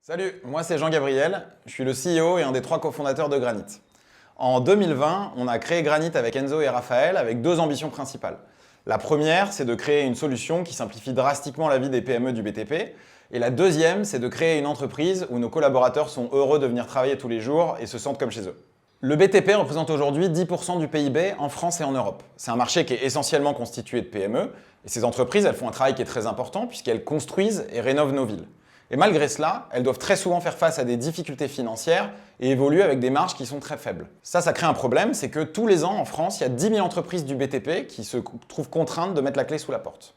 Salut, moi c'est Jean-Gabriel, je suis le CEO et un des 3 cofondateurs de Granit. En 2020, on a créé Granit avec Enzo et Raphaël avec 2 ambitions principales. La première, c'est de créer une solution qui simplifie drastiquement la vie des PME du BTP. Et la deuxième, c'est de créer une entreprise où nos collaborateurs sont heureux de venir travailler tous les jours et se sentent comme chez eux. Le BTP représente aujourd'hui 10% du PIB en France et en Europe. C'est un marché qui est essentiellement constitué de PME. Et ces entreprises, elles font un travail qui est très important puisqu'elles construisent et rénovent nos villes. Et malgré cela, elles doivent très souvent faire face à des difficultés financières et évoluer avec des marges qui sont très faibles. Ça crée un problème, c'est que tous les ans en France, il y a 10 000 entreprises du BTP qui se trouvent contraintes de mettre la clé sous la porte.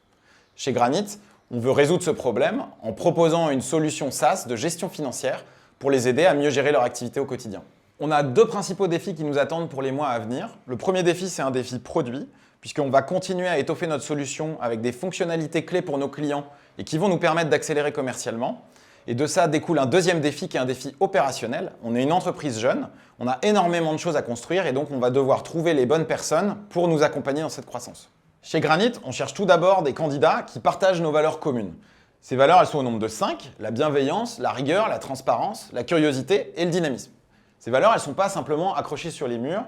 Chez Granit, on veut résoudre ce problème en proposant une solution SaaS de gestion financière pour les aider à mieux gérer leur activité au quotidien. On a 2 principaux défis qui nous attendent pour les mois à venir. Le premier défi, c'est un défi produit, puisqu'on va continuer à étoffer notre solution avec des fonctionnalités clés pour nos clients et qui vont nous permettre d'accélérer commercialement. Et de ça découle un deuxième défi qui est un défi opérationnel. On est une entreprise jeune, on a énormément de choses à construire et donc on va devoir trouver les bonnes personnes pour nous accompagner dans cette croissance. Chez Granit, on cherche tout d'abord des candidats qui partagent nos valeurs communes. Ces valeurs, elles sont au nombre de 5, la bienveillance, la rigueur, la transparence, la curiosité et le dynamisme. Ces valeurs, elles ne sont pas simplement accrochées sur les murs,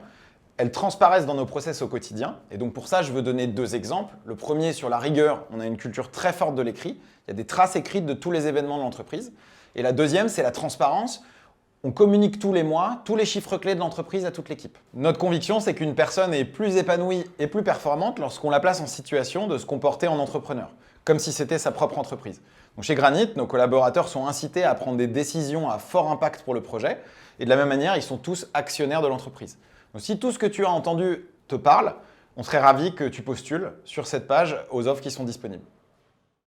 elles transparaissent dans nos process au quotidien. Et donc pour ça, je veux donner 2 exemples. Le premier, sur la rigueur, on a une culture très forte de l'écrit. Il y a des traces écrites de tous les événements de l'entreprise. Et la deuxième, c'est la transparence. On communique tous les mois tous les chiffres clés de l'entreprise à toute l'équipe. Notre conviction, c'est qu'une personne est plus épanouie et plus performante lorsqu'on la place en situation de se comporter en entrepreneur, comme si c'était sa propre entreprise. Donc chez Granit, nos collaborateurs sont incités à prendre des décisions à fort impact pour le projet. Et de la même manière, ils sont tous actionnaires de l'entreprise. Donc si tout ce que tu as entendu te parle, on serait ravis que tu postules sur cette page aux offres qui sont disponibles.